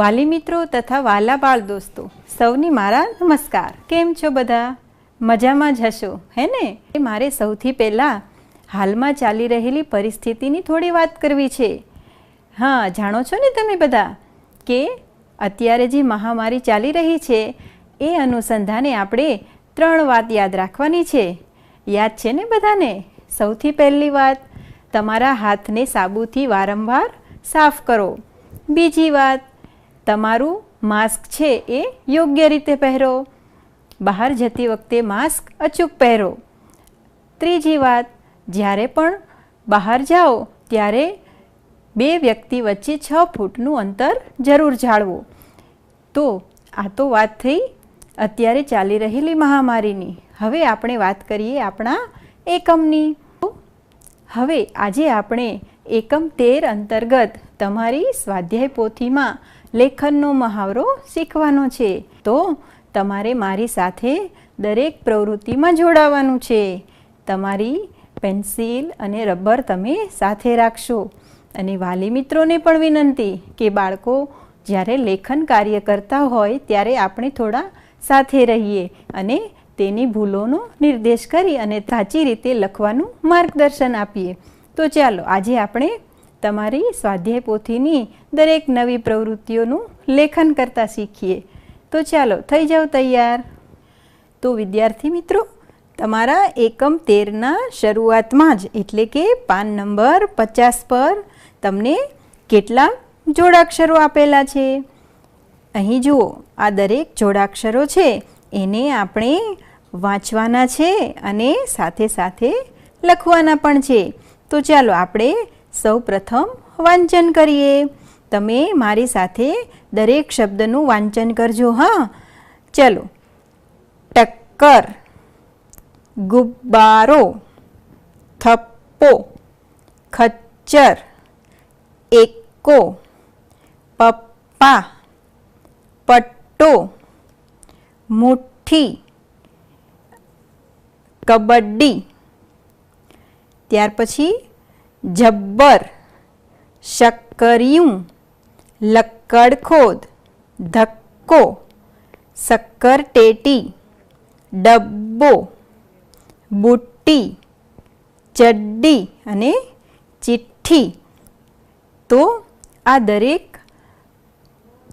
વાલી મિત્રો તથા વાલા બાળ દોસ્તો સૌની મારા નમસ્કાર। કેમ છો બધા? મજામાં જ હશો હે ને? મારે સૌથી પહેલાં હાલમાં ચાલી રહેલી પરિસ્થિતિની થોડી વાત કરવી છે। હા, જાણો છો ને તમે બધા કે અત્યારે જે મહામારી ચાલી રહી છે એ અનુસંધાને આપણે 3 વાત યાદ રાખવાની છે। યાદ છે ને બધાને? સૌથી પહેલી વાત, તમારા હાથને સાબુથી વારંવાર સાફ કરો। બીજી વાત, તમારું માસ્ક છે એ યોગ્ય રીતે પહેરો। બહાર જતી વખતે માસ્ક અચૂક પહેરો। ત્રીજી વાત, જ્યારે પણ બહાર જાઓ ત્યારે 2 વ્યક્તિ વચ્ચે 6 ફૂટનું અંતર જરૂર જાળવો। તો આ તો વાત થઈ અત્યારે ચાલી રહેલી મહામારીની। હવે આપણે વાત કરીએ આપણા એકમની। હવે આજે આપણે એકમ 13 અંતર્ગત તમારી સ્વાધ્યાય પોથીમાં લેખનનો મહાવરો શીખવાનો છે। તો તમારે મારી સાથે દરેક પ્રવૃત્તિમાં જોડાવાનું છે। તમારી પેન્સિલ અને રબર તમે સાથે રાખશો। અને વાલી મિત્રોને પણ વિનંતી કે બાળકો જ્યારે લેખન કાર્ય કરતા હોય ત્યારે આપણે થોડા સાથે રહીએ અને તેની ભૂલોનો નિર્દેશ કરી અને સાચી રીતે લખવાનું માર્ગદર્શન આપીએ। તો ચાલો આજે આપણે તમારી સ્વાધ્યાય પોથીની દરેક નવી પ્રવૃત્તિઓનું લેખન કરતા શીખીએ। તો ચાલો થઈ જાઓ તૈયાર। તો વિદ્યાર્થી મિત્રો, તમારા એકમ 13ના શરૂઆતમાં જ એટલે કે પાન નંબર 50 પર તમને કેટલા જોડાક્ષરો આપેલા છે? અહીં જુઓ, આ દરેક જોડાક્ષરો છે એને આપણે વાંચવાના છે અને સાથે સાથે લખવાના પણ છે। તો ચાલો આપણે સૌ પ્રથમ વાંચન કરીએ। તમે મારી સાથે દરેક શબ્દનું વાંચન કરજો। હા, ચલો। ટક્કર, ગુબ્બારો, થપ્પો, ખચ્ચર, એક્કો, પપ્પા, પટ્ટો, મુઠ્ઠી, કબડ્ડી, ત્યાર પછી જબ્બર, શક્કરિયું, લક્કડખોદ, ધક્કો, શક્કરટેટી, ડબ્બો, બુટ્ટી, ચડ્ડી અને ચિઠ્ઠી। તો આ દરેક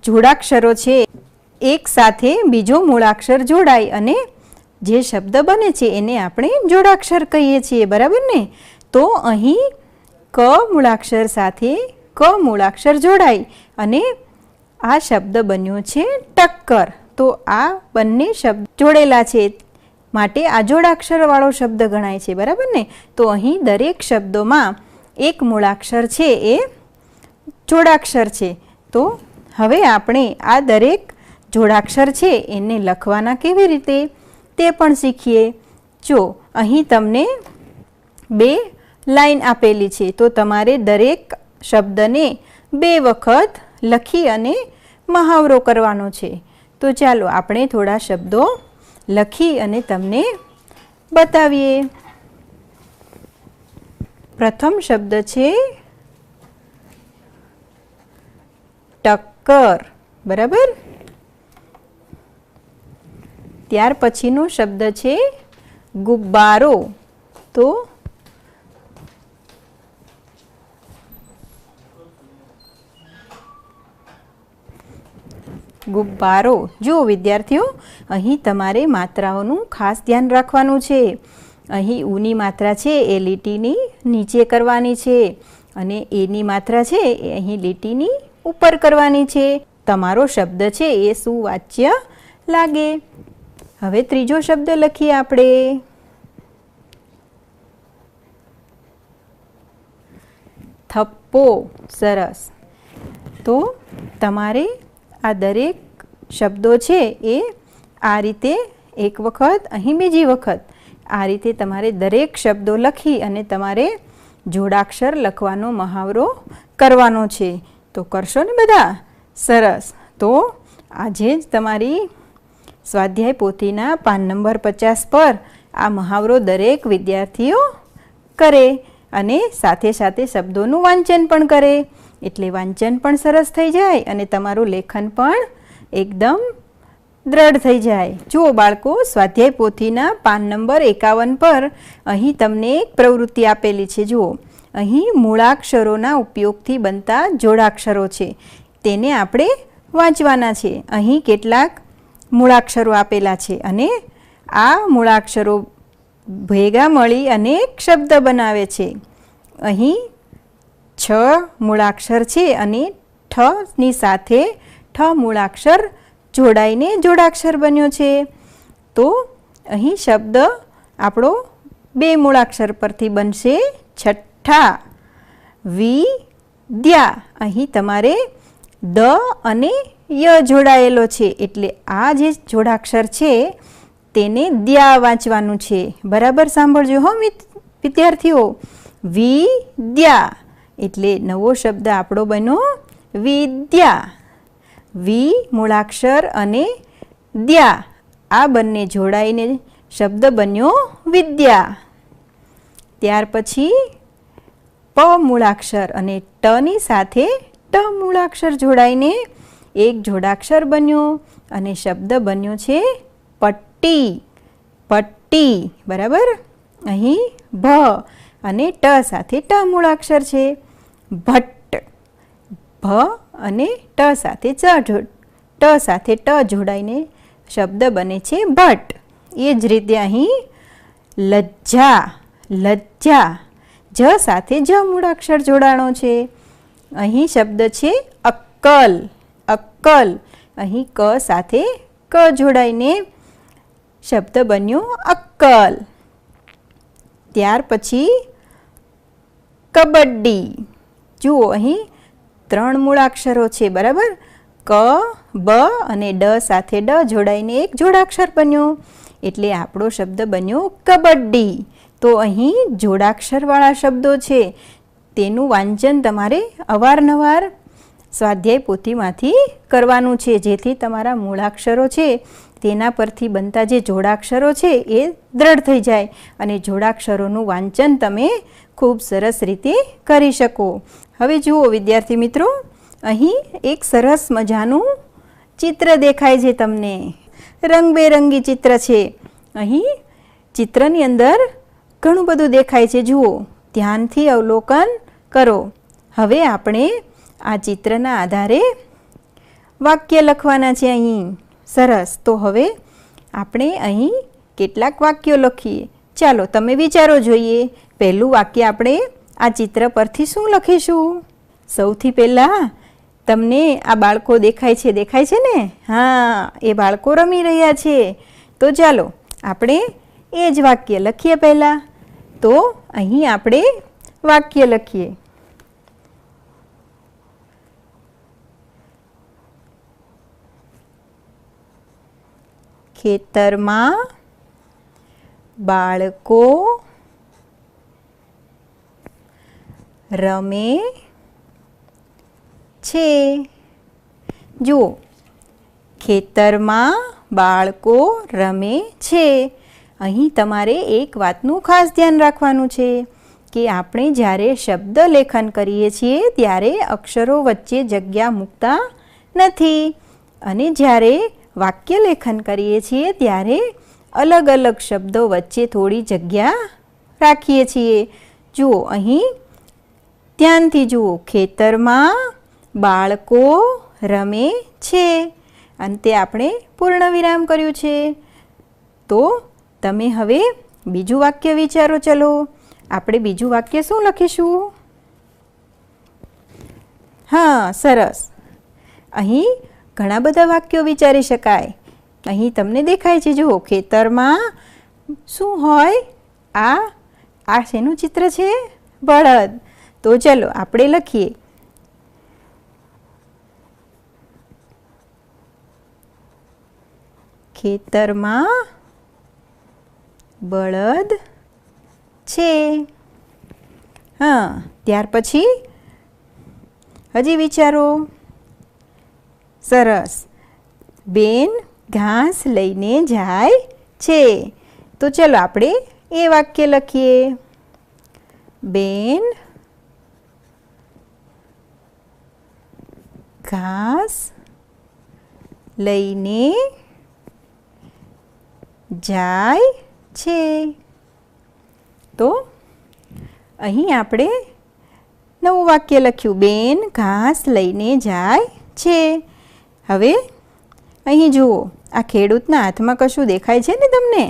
જોડાક્ષરો છે એક સાથે બીજો મૂળાક્ષર જોડાય અને જે શબ્દ બને છે એને આપણે જોડાક્ષર કહીએ છીએ, બરાબર ને? તો અહીં ક મૂળાક્ષર સાથે ક મૂળાક્ષર જોડાય અને આ શબ્દ બન્યો છે ટક્કર। તો આ બંને શબ્દ જોડેલા છે માટે આ જોડાક્ષરવાળો શબ્દ ગણાય છે, બરાબર ને? તો અહીં દરેક શબ્દોમાં એક મૂળાક્ષર છે એ જોડાક્ષર છે। તો હવે આપણે આ દરેક જોડાક્ષર છે એને લખવાના કેવી રીતે તે પણ શીખીએ। જો અહીં તમને 2 લાઈન આપેલી છે તો તમારે દરેક શબ્દને 2 વખત લખી અને મહાવરો કરવાનો છે। તો ચાલો આપણે થોડા શબ્દો લખી અને તમને બતાવીએ। પ્રથમ શબ્દ છે ટક્કર, બરાબર? ત્યાર પછીનો શબ્દ છે ગુબ્બારો। તો ગુબ્બારો, જો વિદ્યાર્થીઓ અહીં તમારે માત્રાઓનું ખાસ ધ્યાન રાખવાનું છે। અહીં ઉની માત્રા છે એ લીટીની નીચે કરવાની છે અને એની માત્રા છે એ અહીં લીટીની ઉપર કરવાની છે। તમારો શબ્દ છે એ સુવાચ્ય લાગે। હવે ત્રીજો શબ્દ લખીએ આપણે। થપ્પો, સરસ। તો તમારે આ દરેક શબ્દો છે એ આ રીતે એક વખત, અહીં બીજી વખત, આ રીતે તમારે દરેક શબ્દો લખી અને તમારે જોડાક્ષર લખવાનો મહાવરો કરવાનો છે। તો કરશો ને બધા? સરસ। તો આજે જ તમારી સ્વાધ્યાય પોથીના પાન નંબર 50 પર આ મહાવરો દરેક વિદ્યાર્થીઓ કરે અને સાથે સાથે શબ્દોનું વાંચન પણ કરે। એટલે વાંચન પણ સરસ થઈ જાય અને તમારું લેખન પણ એકદમ દ્રઢ થઈ જાય. જુઓ બાળકો, સ્વાધ્યાય પોથીના પાન નંબર 51 પર અહીં તમને એક પ્રવૃત્તિ આપેલી છે. જુઓ, અહીં મૂળાક્ષરોના ઉપયોગથી બનતા જોડાક્ષરો છે, તેને આપણે વાંચવાના છે. અહીં કેટલાક મૂળાક્ષરો આપેલા છે અને આ મૂળાક્ષરો ભેગા મળી અને એક શબ્દ બનાવે છે. અહીં 6 મૂળાક્ષર છે અને ઠની સાથે ઠ મૂળાક્ષર જોડાઈને જોડાક્ષર બન્યો છે. તો અહીં શબ્દ આપણો 2 મૂળાક્ષર પરથી બનશે, છઠ્ઠા. વિદ્યા, અહીં તમારે દ અને ય જોડાયેલો છે, એટલે આ જે જોડાક્ષર છે તેને દ્યા વાંચવાનું છે. બરાબર સાંભળજો હો વિદ્યાર્થીઓ. વિદ્યા એટલે નવો શબ્દ આપણો બન્યો વિદ્યા. વિ મૂળાક્ષર અને દ્યા આ બંને જોડાઈને શબ્દ બન્યો વિદ્યા. ત્યાર પછી પ મૂળાક્ષર અને ટની સાથે ટ મૂળાક્ષર જોડાઈને એક જોડાક્ષર બન્યો અને શબ્દ બન્યો છે પટ્ટી. પટ્ટી. બરાબર. અહીં ભ અને ટ સાથે ટ મૂળાક્ષર છે. ભટ્ટ. ભ અને ટ સાથે ટ જોડાઈને શબ્દ બને છે ભટ્ટ. એ જ રીતે અહીં લજ્જા. લજ્જા. જ સાથે જ મૂળાક્ષર જોડાણો છે. અહીં શબ્દ છે અક્કલ. અક્કલ. અહીં ક સાથે ક જોડાઈને શબ્દ બન્યો અક્કલ. ત્યાર પછી કબડ્ડી. જુઓ, અહીં 3 મૂળાક્ષરો છે. બરાબર. ક, બ અને ડ સાથે ડ જોડાઈને એક જોડાક્ષર બન્યો, એટલે આપણો શબ્દ બન્યો કબડ્ડી. તો અહીં જોડાક્ષરવાળા શબ્દો છે તેનું વાંચન તમારે અવારનવાર સ્વાધ્યાય પોથીમાંથી કરવાનું છે, જેથી તમારા મૂળાક્ષરો છે તેના પરથી બનતા જે જોડાક્ષરો છે એ દ્રઢ થઈ જાય અને જોડાક્ષરોનું વાંચન તમે ખૂબ સરસ રીતે કરી શકો. હવે જુઓ વિદ્યાર્થી મિત્રો, અહીં એક સરસ મજાનું ચિત્ર દેખાય છે તમને. રંગબેરંગી ચિત્ર છે. અહીં ચિત્રની અંદર ઘણું બધું દેખાય છે. જુઓ, ધ્યાનથી અવલોકન કરો. હવે આપણે આ ચિત્રના આધારે વાક્ય લખવાના છે અહીં. સરસ. તો હવે આપણે અહીં કેટલાક વાક્યો લખીએ. ચાલો તમે વિચારો જોઈએ. પહેલું વાક્ય આપણે આ ચિત્ર પરથી શું લખીશું? સૌથી પહેલાં તમને આ બાળકો દેખાય છે ને? હા, એ બાળકો રમી રહ્યા છે. તો ચાલો આપણે એ જ વાક્ય લખીએ પહેલાં. તો અહીં આપણે વાક્ય લખીએ. ખેતરમાં બાળકો રમે છે. જુઓ, ખેતરમાં બાળકો રમે છે. અહીં તમારે એક વાતનું ખાસ ધ્યાન રાખવાનું છે કે આપણે જ્યારે શબ્દ લેખન કરીએ છીએ ત્યારે અક્ષરો વચ્ચે જગ્યા મૂકતા નથી અને જ્યારે વાક્ય લેખન કરીએ છીએ ત્યારે અલગ અલગ શબ્દો વચ્ચે થોડી જગ્યા રાખીએ છીએ. જુઓ, અહીં ધ્યાનથી જુઓ. ખેતરમાં બાળકો રમે છે. અંતે આપણે પૂર્ણ વિરામ કર્યું છે. તો તમે હવે બીજું વાક્ય વિચારો. ચલો આપણે બીજું વાક્ય શું લખીશું? હા, સરસ. અહીં ઘણા બધા વાક્યો વિચારી શકાય. અહીં તમને દેખાય છે. જુઓ, ખેતરમાં શું હોય? આ શેનું ચિત્ર છે? બળદ. તો ચલો આપણે લખીએ. ખેતરમાં બળદ છે. હા, ત્યાર પછી હજી વિચારો. સરસ. બેન ઘાસ લઈને જાય છે. તો ચલો આપણે એ વાક્ય લખીએ. બેન ઘાસ લઈને જાય છે. તો અહીં આપણે નવું વાક્ય લખ્યું, બેન ઘાસ લઈને જાય છે. હવે અહીં જુઓ, આ ખેડૂતના હાથમાં કશું દેખાય છે ને તમને?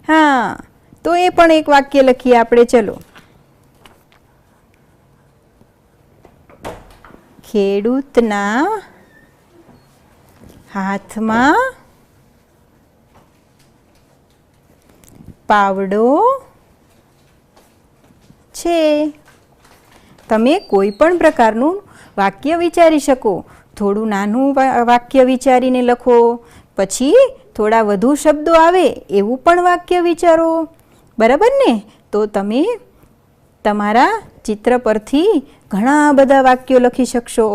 હા, તો એ પણ એક વાક્ય લખીએ આપણે. ચલો, ખેડૂતના હાથમાં પાવડો છે. તમે કોઈ પણ પ્રકારનું વાક્ય વિચારી શકો. થોડું નાનું વાક્ય વિચારીને લખો, પછી થોડા વધુ શબ્દો આવે એવું પણ વાક્ય વિચારો. બરાબર ને? તો તમે તમારા ચિત્ર પરથી ઘણા બધા વાક્યો લખી શકશો.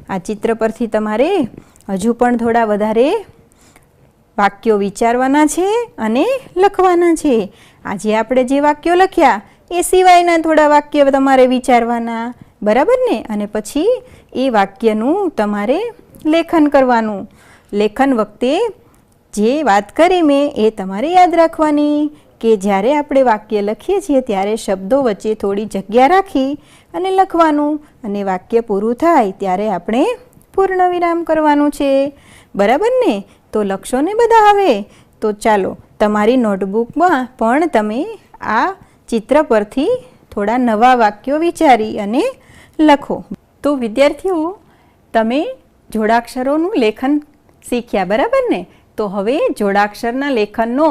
આ ચિત્ર પરથી તમારે હજુ પણ થોડા વધારે વાક્યો વિચારવાના છે અને લખવાના છે. આજે આપણે જે વાક્યો લખ્યા એ સિવાયના થોડા વાક્ય તમારે વિચારવાના. બરાબર ને? અને પછી એ વાક્યનું તમારે લેખન કરવાનું. લેખન વખતે જે વાત કરી મેં એ તમારે યાદ રાખવાની કે જ્યારે આપણે વાક્ય લખીએ છીએ ત્યારે શબ્દો વચ્ચે થોડી જગ્યા રાખી અને લખવાનું, અને વાક્ય પૂરું થાય ત્યારે આપણે પૂર્ણ વિરામ કરવાનું છે. બરાબર ને? તો લખશો ને બધા હવે? તો ચાલો, તમારી નોટબુકમાં પણ તમે આ ચિત્ર પરથી થોડા નવા વાક્યો વિચારી અને લખો. તો વિદ્યાર્થીઓ, તમે જોડાક્ષરોનું લેખન શીખ્યા. બરાબર ને? તો હવે જોડાક્ષરના લેખનનો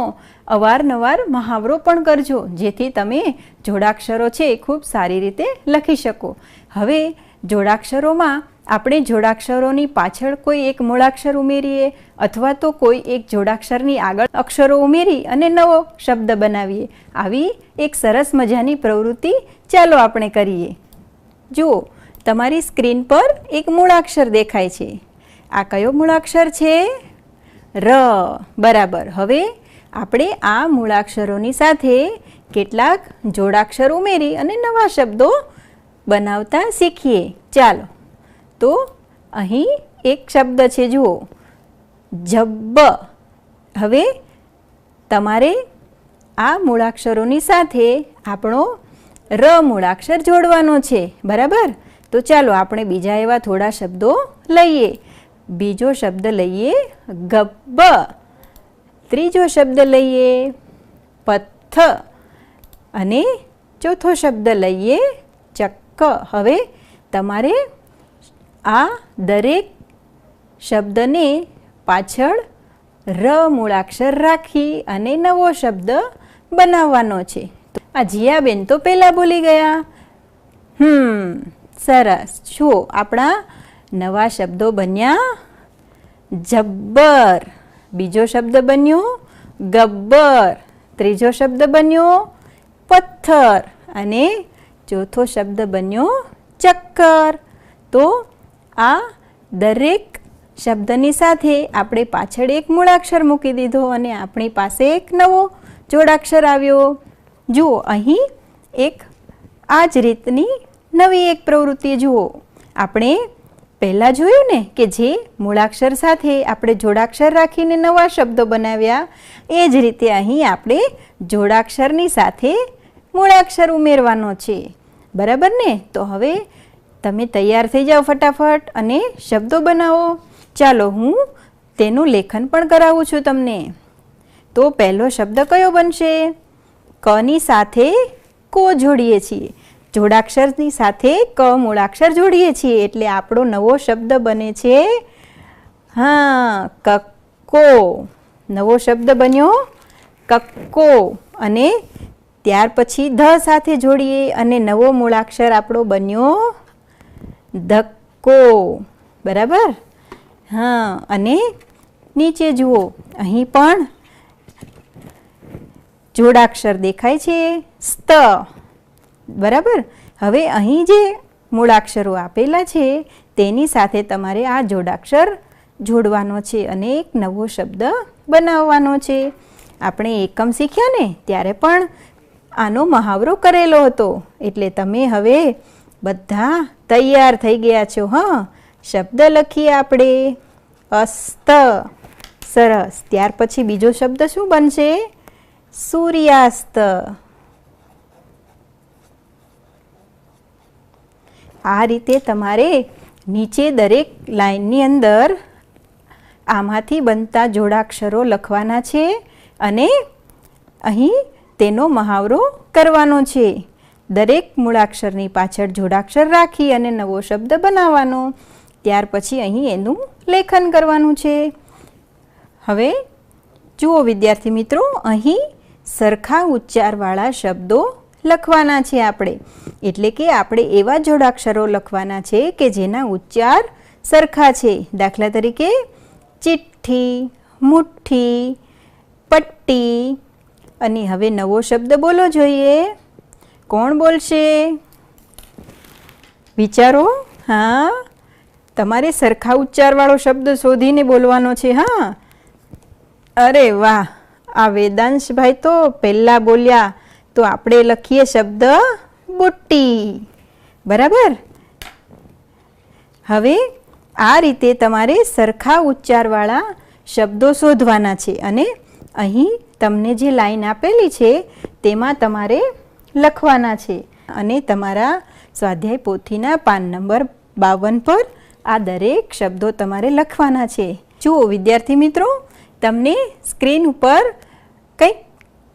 અવારનવાર મહાવરો પણ કરજો, જેથી તમે જોડાક્ષરો છે એ ખૂબ સારી રીતે લખી શકો. હવે જોડાક્ષરોમાં આપણે જોડાક્ષરોની પાછળ કોઈ એક મૂળાક્ષર ઉમેરીએ અથવા તો કોઈ એક જોડાક્ષરની આગળ અક્ષરો ઉમેરી અને નવો શબ્દ બનાવીએ. આવી એક સરસ મજાની પ્રવૃત્તિ ચાલો આપણે કરીએ. જુઓ, તમારી સ્ક્રીન પર એક મૂળાક્ષર દેખાય છે. આ કયો મૂળાક્ષર છે? ર. બરાબર. હવે આપણે આ મૂળાક્ષરોની સાથે કેટલાક જોડાક્ષર ઉમેરી અને નવા શબ્દો બનાવતા શીખીએ. ચાલો, તો અહીં એક શબ્દ છે, જુઓ, જબ્બ. હવે તમારે આ મૂળાક્ષરોની સાથે આપણો ર મૂળાક્ષર જોડવાનો છે. બરાબર? તો ચાલો આપણે બીજા એવા થોડા શબ્દો લઈએ. બીજો શબ્દ લઈએ ગબ્બ. ત્રીજો શબ્દ લઈએ પથ્થ. અને ચોથો શબ્દ લઈએ ચક્ક. હવે તમારે આ દરેક શબ્દને પાછળ ર મૂળાક્ષર રાખી અને નવો શબ્દ બનાવવાનો છે. આ જીયાબેન તો પહેલાં ભૂલી ગયા. સરસ. જુઓ, આપણા નવા શબ્દો બન્યા જબ્બર. બીજો શબ્દ બન્યો ગબ્બર. ત્રીજો શબ્દ બન્યો પથ્થર. અને ચોથો શબ્દ બન્યો ચક્કર. તો આ દરેક શબ્દની સાથે આપણે પાછળ એક મૂળાક્ષર મૂકી દીધો અને આપણી પાસે એક નવો જોડાક્ષર આવ્યો. જુઓ, અહીં એક આ જ રીતની નવી એક પ્રવૃત્તિ જુઓ. આપણે પહેલાં જોયું ને કે જે મૂળાક્ષર સાથે આપણે જોડાક્ષર રાખીને નવા શબ્દો બનાવ્યા, એ જ રીતે અહીં આપણે જોડાક્ષરની સાથે મૂળાક્ષર ઉમેરવાનો છે. બરાબર ને? તો હવે તમે તૈયાર થઈ જાઓ ફટાફટ અને શબ્દો બનાવો. ચાલો, હું તેનું લેખન પણ કરાવું છું તમને. તો પહેલો શબ્દ કયો બનશે? કની સાથે કો જોડીએ છીએ. જોડાક્ષરની સાથે ક મૂળાક્ષર જોડીએ છીએ એટલે આપણો નવો શબ્દ બને છે કક્કો. નવો શબ્દ બન્યો કક્કો. અને ત્યાર પછી ધ સાથે જોડીએ અને નવો મૂળાક્ષર આપણો બન્યો ધક્કો. બરાબર? અને નીચે જુઓ, અહીં પણ જોડાક્ષર દેખાય છે સ્ત. બરાબર? હવે અહીં જે મૂળાક્ષરો આપેલા છે તેની સાથે તમારે આ જોડાક્ષર જોડવાનો છે અને એક નવો શબ્દ બનાવવાનો છે. આપણે એકમ શીખ્યા ને ત્યારે પણ આનો મહાવરો કરેલો હતો, એટલે તમે હવે બધા તૈયાર થઈ ગયા છો. શબ્દ લખીએ આપણે અસ્ત. સરસ. ત્યાર પછી બીજો શબ્દ શું બનશે? સૂર્યાસ્ત. આ રીતે તમારે નીચે દરેક લાઈનની અંદર આમાંથી બનતા જોડાક્ષરો લખવાના છે અને અહીં તેનો મહાવરો કરવાનો છે. દરેક મૂળાક્ષરની પાછળ જોડાક્ષર રાખી અને નવો શબ્દ બનાવવાનો. ત્યાર પછી અહીં એનું લેખન કરવાનું છે. હવે જુઓ વિદ્યાર્થી મિત્રો, અહીં સરખા ઉચ્ચારવાળા શબ્દો લખવાના છે આપણે. એટલે કે આપણે એવા જોડાક્ષરો લખવાના છે કે જેના ઉચ્ચાર સરખા છે. દાખલા તરીકે ચિઠ્ઠી, મુઠ્ઠી, પટ્ટી. અને હવે નવો શબ્દ બોલો જોઈએ. કોણ બોલશે? વિચારો. હા, તમારે સરખા ઉચ્ચારવાળો શબ્દ શોધીને બોલવાનો છે. હા, અરે વાહ, આ વેદાંશભાઈ તો પહેલાં બોલ્યા. તો આપણે લખીએ શબ્દ બુટ્ટી. બરાબર. હવે આ રીતે તમારે સરખા ઉચ્ચારવાળા શબ્દો શોધવાના છે અને અહીં તમને જે લાઈન આપેલી છે તેમાં તમારે લખવાના છે. અને તમારા સ્વાધ્યાય પોથીના પાન નંબર 52 પર આ દરેક શબ્દો તમારે લખવાના છે. જુઓ વિદ્યાર્થી મિત્રો, તમને સ્ક્રીન ઉપર કંઈક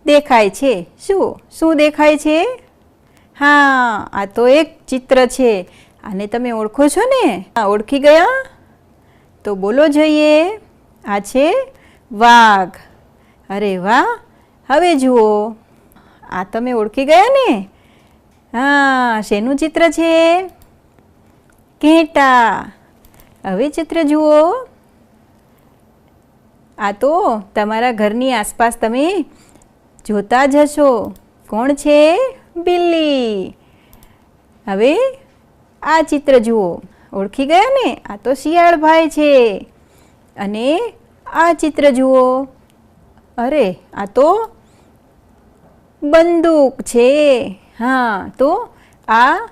દેખાય છે. શું દેખાય છે? હા, આ તો એક ચિત્ર છે. આને તમે ઓળખો છો ને? ઓળખી ગયા? તો બોલો જોઈએ. આ છે વાઘ. અરે વાહ. હવે જુઓ, આ તમે ઓળખી ગયા ને? હા, શેનું ચિત્ર છે? ઘેટાં. હવે ચિત્ર જુઓ. આ તો તમારા ઘરની આસપાસ તમે જોતા જ હશો. કોણ છે? બિલ્લી. હવે આ ચિત્ર જુઓ. ઓળખી ગયા ને? આ તો શિયાળભાઈ છે. અને આ ચિત્ર જુઓ. અરે, આ તો બંદૂક છે. હા, તો આ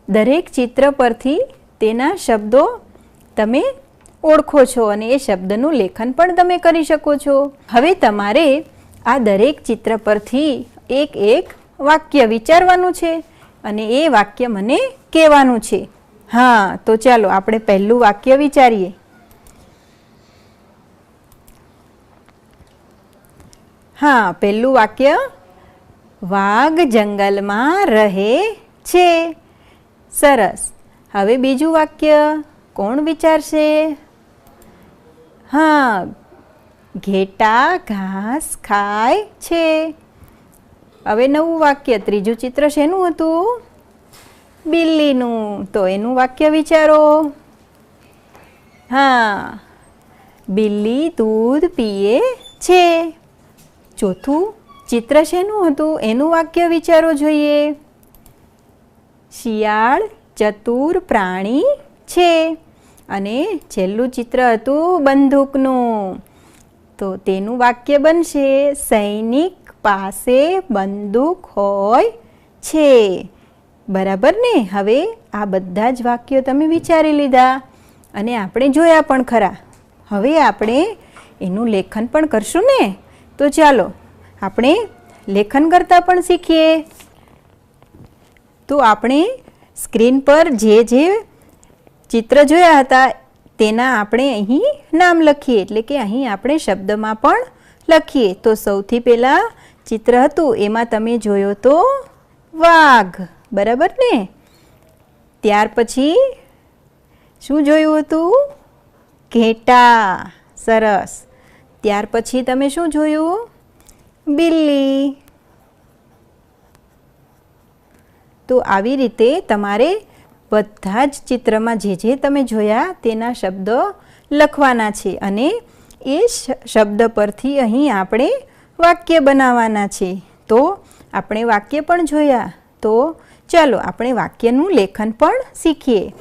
દરેક ચિત્ર પરથી તેના શબ્દો તમે ઓળખો છો અને એ શબ્દનું લેખન પણ તમે કરી શકો છો. હવે તમારે આ દરેક ચિત્ર પરથી એક એક વાક્ય વિચારવાનું છે અને એ વાક્ય મને કહેવાનું છે. હા, તો ચાલો આપણે પહેલું વાક્ય વિચારીએ. હા, પહેલું વાક્ય વાઘ જંગલમાં રહે છે. સરસ. હવે બીજું વાક્ય કોણ વિચારશે? હા, ઘેટાં ઘાસ ખાય છે. હવે નવું વાક્ય, ત્રીજું ચિત્ર શેનું હતું? બિલ્લીનું. તો એનું વાક્ય વિચારો. હા, બિલ્લી દૂધ પીએ છે. ચોથું ચિત્ર શેનું હતું? એનું વાક્ય વિચારો જોઈએ. શિયાળ ચતુર પ્રાણી છે. અને છેલ્લું ચિત્ર હતું બંદૂકનું. તો તેનું વાક્ય બનશે સૈનિક પાસે બંદૂક હોય છે. બરાબર ને? હવે આ બધા જ વાક્યો તમે વિચારી લીધા અને આપણે જોયા પણ ખરા. હવે આપણે એનું લેખન પણ કરશું ને? તો ચાલો આપણે લેખન કરતા પણ શીખીએ. તો આપણે સ્ક્રીન પર જે ચિત્ર જોયા હતા તેના આપણે અહીં નામ લખીએ. એટલે કે અહીં આપણે શબ્દમાં પણ લખીએ. તો સૌથી પહેલાં ચિત્ર હતું એમાં તમે જોયો તો વાઘ. બરાબર ને? ત્યાર પછી શું જોયું હતું? ઘેટાં. સરસ. ત્યાર પછી તમે શું જોયું? બિલ્લી. તો આવી રીતે તમારે બધા જ ચિત્રમાં જે તમે જોયા તેના શબ્દો લખવાના છે અને એ શબ્દ પરથી અહીં આપણે વાક્ય બનાવવાના છે. તો આપણે વાક્ય પણ જોયા. તો ચાલો આપણે વાક્યનું લેખન પણ શીખીએ.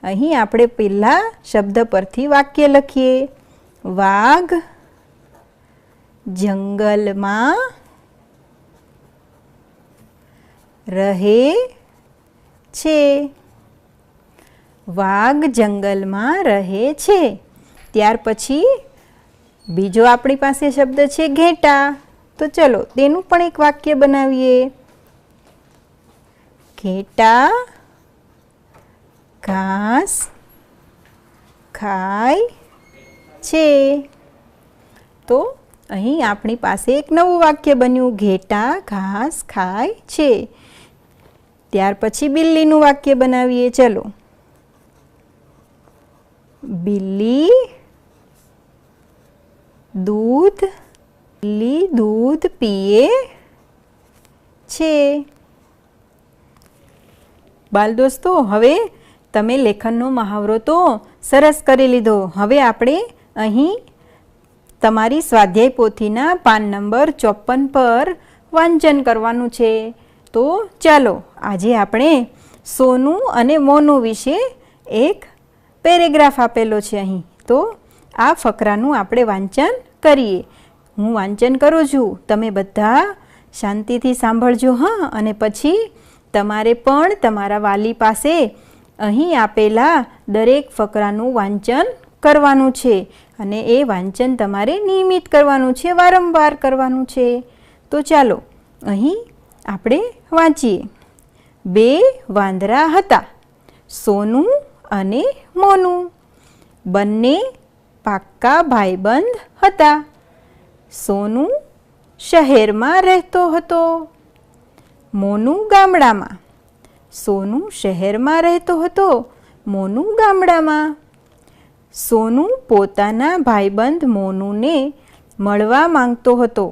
અહીં આપણે પહેલા શબ્દ પરથી વાક્ય લખીએ. વાઘ જંગલમાં રહે છે. વાઘ જંગલમાં રહે છે. ત્યાર પછી બીજો આપણી પાસે શબ્દ છે ઘેટા. તો ચલો તેનું પણ એક વાક્ય બનાવીએ. ઘેટા ઘાસ ખાય છે. તો અહીં આપણી પાસે એક નવું વાક્ય બન્યું, ઘેટા ઘાસ ખાય છે. ત્યાર પછી બિલ્લીનું વાક્ય બનાવીએ. ચલો, બિલ્લી દૂધ પીએ છે. બાલ દોસ્તો, હવે તમે લેખનનો મહાવરો તો સરસ કરી લીધો. હવે આપણે અહીં તમારી સ્વાધ્યાય પોથીના પાન નંબર 54 પર વાંચન કરવાનું છે. તો ચાલો આજે આપણે સોનું અને મોનું વિશે એક પેરેગ્રાફ આપેલો છે અહીં. તો આ ફકરાનું આપણે વાંચન કરીએ. હું વાંચન કરું છું, તમે બધા શાંતિથી સાંભળજો. હા, અને પછી તમારે પણ તમારા વાલી પાસે અહીં આપેલા દરેક ફકરાનું વાંચન કરવાનું છે. અને એ વાંચન તમારે નિયમિત કરવાનું છે, વારંવાર કરવાનું છે. તો ચાલો અહીં આપણે વાંચીએ. બે વાંદરા હતા, સોનું અને મોનું. બંને પાક્કા ભાઈબંધ હતા. સોનું શહેરમાં રહેતો હતો, મોનું ગામડામાં. સોનું શહેરમાં રહેતો હતો, મોનું ગામડામાં. સોનું પોતાના ભાઈબંધ મોનુને મળવા માંગતો હતો.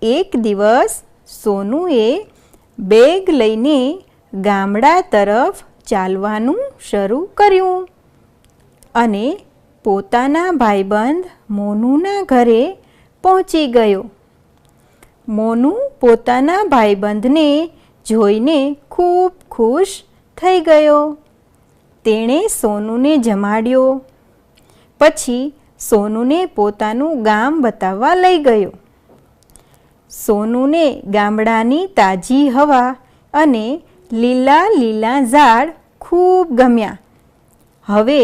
એક દિવસ સોનુએ બેગ લઈને ગામડા તરફ ચાલવાનું શરૂ કર્યું અને પોતાના ભાઈબંધ મોનુના ઘરે પહોંચી ગયો. મોનું પોતાના ભાઈબંધને જોઈને ખૂબ ખુશ થઈ ગયો. તેણે સોનુને જમાડ્યો. પછી સોનુને પોતાનું ગામ બતાવવા લઈ ગયો. સોનુને ગામડાની તાજી હવા અને લીલા લીલા ઝાડ ખૂબ ગમ્યા. હવે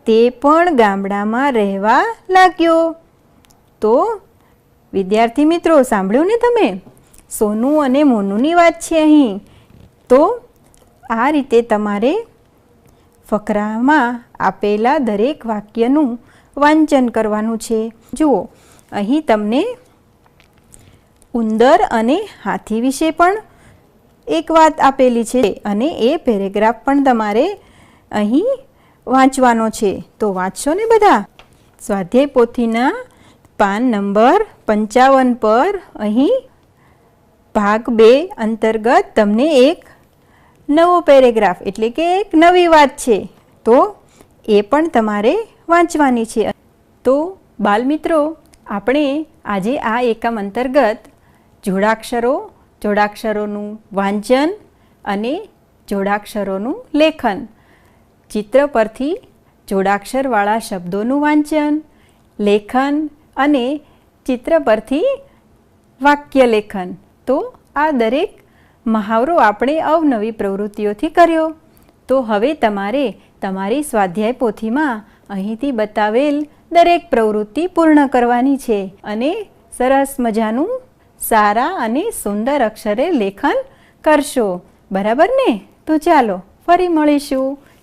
તે પણ ગામડામાં રહેવા લાગ્યો. તો વિદ્યાર્થી મિત્રો, સાંભળ્યું ને તમે? સોનું અને મોનુની વાત છે અહીં. તો આ રીતે તમારે ફકરામાં આપેલા દરેક વાક્યનું વાંચન કરવાનું છે. જુઓ, અહીં તમને ઉંદર અને હાથી વિશે પણ એક વાત આપેલી છે અને એ પેરેગ્રાફ પણ તમારે અહીં વાંચવાનો છે. તો વાંચશો ને બધા? સ્વાધ્યાય પોથીના પાન નંબર 55 પર અહીં ભાગ 2 અંતર્ગત તમને એક નવો પેરેગ્રાફ એટલે કે એક નવી વાત છે, તો એ પણ તમારે વાંચવાની છે. તો બાલમિત્રો, આપણે આજે આ એકમ અંતર્ગત જોડાક્ષરોનું વાંચન અને જોડાક્ષરોનું લેખન, ચિત્ર પરથી જોડાક્ષરવાળા શબ્દોનું વાંચન, લેખન અને ચિત્ર પરથી વાક્ય લેખન. તો આ દરેક મહાવરો આપણે અવનવી પ્રવૃત્તિઓથી કર્યો. તો હવે તમારે તમારી સ્વાધ્યાય પોથીમાં અહીંથી બતાવેલ દરેક પ્રવૃત્તિ પૂર્ણ કરવાની છે અને સરસ મજાનું સારા અને સુંદર અક્ષરે લેખન કરશો. બરાબર ને? તો ચાલો ફરી મળીશું.